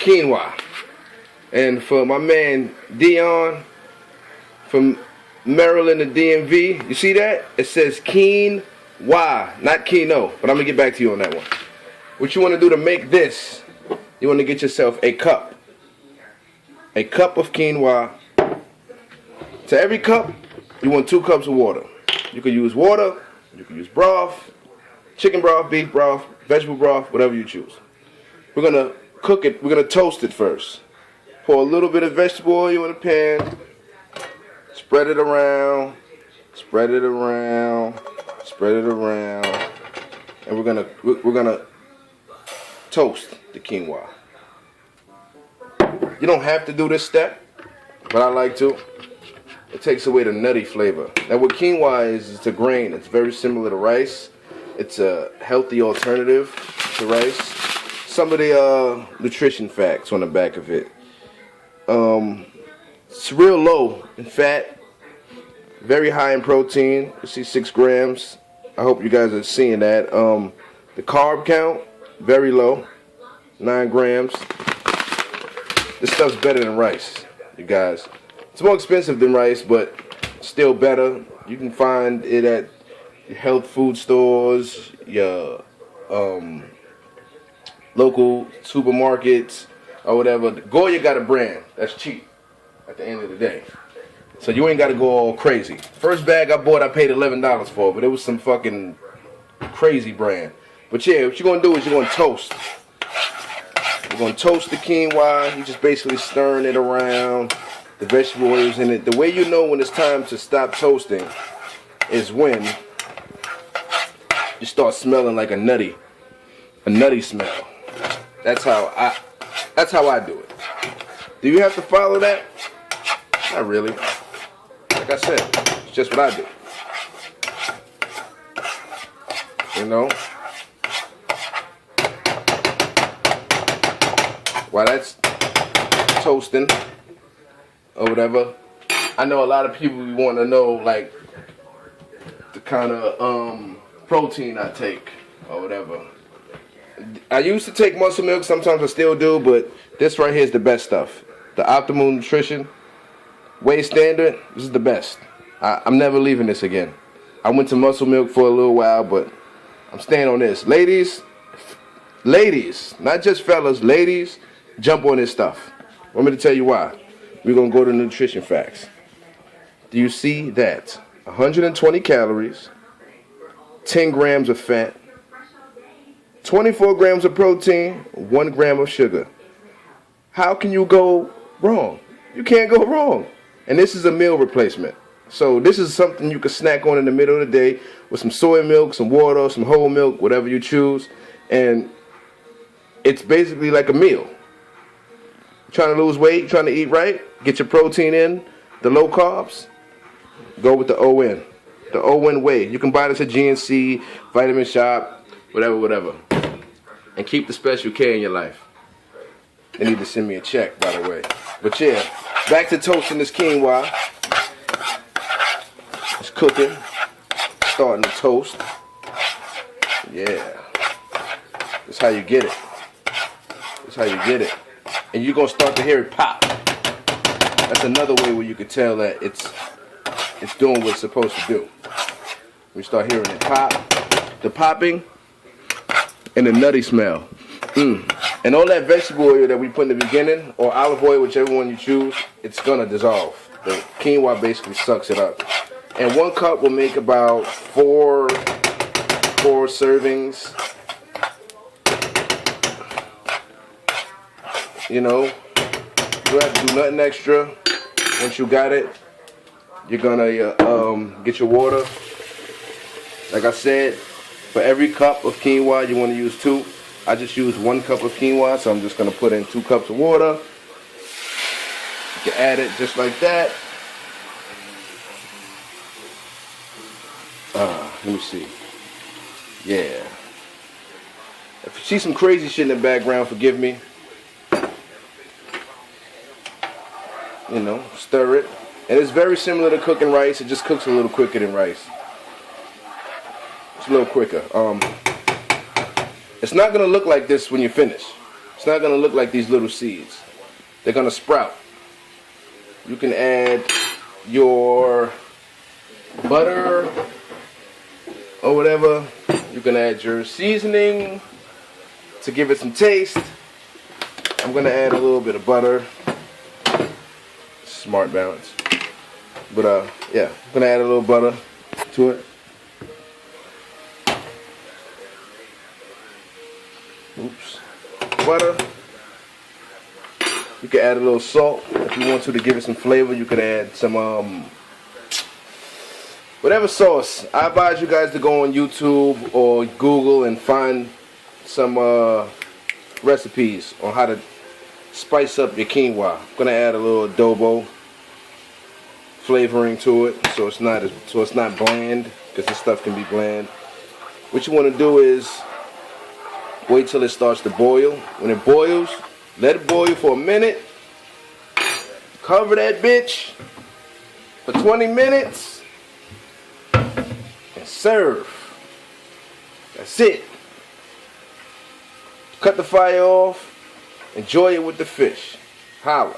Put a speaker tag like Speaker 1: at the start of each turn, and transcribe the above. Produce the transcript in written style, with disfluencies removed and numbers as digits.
Speaker 1: quinoa. And for my man Dion from Maryland and DMV, you see that? It says quinoa, not Kino, but I'm gonna get back to you on that one. What you want to do to make this, you want to get yourself a cup of quinoa. To every cup, you want 2 cups of water. You can use water, you can use broth, chicken broth, beef broth, vegetable broth, whatever you choose. We're gonna cook it, we're gonna toast it first. Pour a little bit of vegetable oil in a pan, spread it around, spread it around, spread it around, and we're gonna toast the quinoa. You don't have to do this step, but I like to. It takes away the nutty flavor. Now what quinoa is, it's a grain. It's very similar to rice. It's a healthy alternative to rice. Some of the nutrition facts on the back of it. It's real low in fat, very high in protein. You see 6 grams. I hope you guys are seeing that. The carb count, very low, 9 grams. This stuff's better than rice, you guys. It's more expensive than rice, but still better. You can find it at your health food stores, your local supermarkets, or whatever. Goya got a brand that's cheap at the end of the day. So you ain't got to go all crazy. First bag I bought, I paid $11 for, but it was some fucking crazy brand. But yeah, what you're going to do is you're going to toast. You're going to toast the quinoa. You're just basically stirring it around. The vegetable oils in it. The way you know when it's time to stop toasting is when you start smelling like a nutty smell. That's how I do it. Do you have to follow that? Not really. Like I said, it's just what I do. You know? While that's toasting or whatever, I know a lot of people want to know like the kind of protein I take or whatever. I used to take muscle milk, sometimes I still do, but this right here is the best stuff. The Optimal Nutrition, Whey Standard, this is the best. I'm never leaving this again. I went to muscle milk for a little while, but I'm staying on this. Ladies, not just fellas, ladies, jump on this stuff. Want me to tell you why? We're going to go to nutrition facts. Do you see that? 120 calories, 10 grams of fat, 24 grams of protein, 1 gram of sugar. How can you go wrong? You can't go wrong. And this is a meal replacement. So this is something you can snack on in the middle of the day with some soy milk, some water, some whole milk, whatever you choose. And it's basically like a meal. Trying to lose weight, trying to eat right, get your protein in, the low carbs, go with the ON. The ON Whey. You can buy this at GNC, Vitamin Shop, whatever. And keep the Special K in your life. They need to send me a check, by the way. But yeah, back to toasting this quinoa. It's cooking, starting to toast. Yeah. That's how you get it. That's how you get it. And you're going to start to hear it pop. That's another way where you can tell that it's doing what it's supposed to do. We start hearing it pop. The popping and the nutty smell. And all that vegetable oil that we put in the beginning, or olive oil, whichever one you choose, it's going to dissolve. The quinoa basically sucks it up. And 1 cup will make about four servings. You know, you don't have to do nothing extra. Once you got it, you're gonna get your water. Like I said, for every cup of quinoa, you want to use 2. I just used 1 cup of quinoa, so I'm just gonna put in 2 cups of water. You can add it just like that. Let me see. Yeah. If you see some crazy shit in the background, forgive me. You know, stir it. And it's very similar to cooking rice. It just cooks a little quicker than rice. It's a little quicker. It's not going to look like this when you finish. It's not gonna look like these little seeds. They're gonna sprout. You can add your butter or whatever. You can add your seasoning to give it some taste. I'm gonna add a little bit of butter. Smart balance. But yeah, I'm gonna add a little butter to it. Oops. Butter. You can add a little salt if you want to give it some flavor. You could add some whatever sauce. I advise you guys to go on YouTube or Google and find some recipes on how to spice up your quinoa. I'm gonna add a little adobo flavoring to it, so it's not bland, because this stuff can be bland. What you want to do is wait till it starts to boil. When it boils, let it boil for a minute. Cover that bitch for 20 minutes and serve. That's it. Cut the fire off. Enjoy it with the fish. Holla.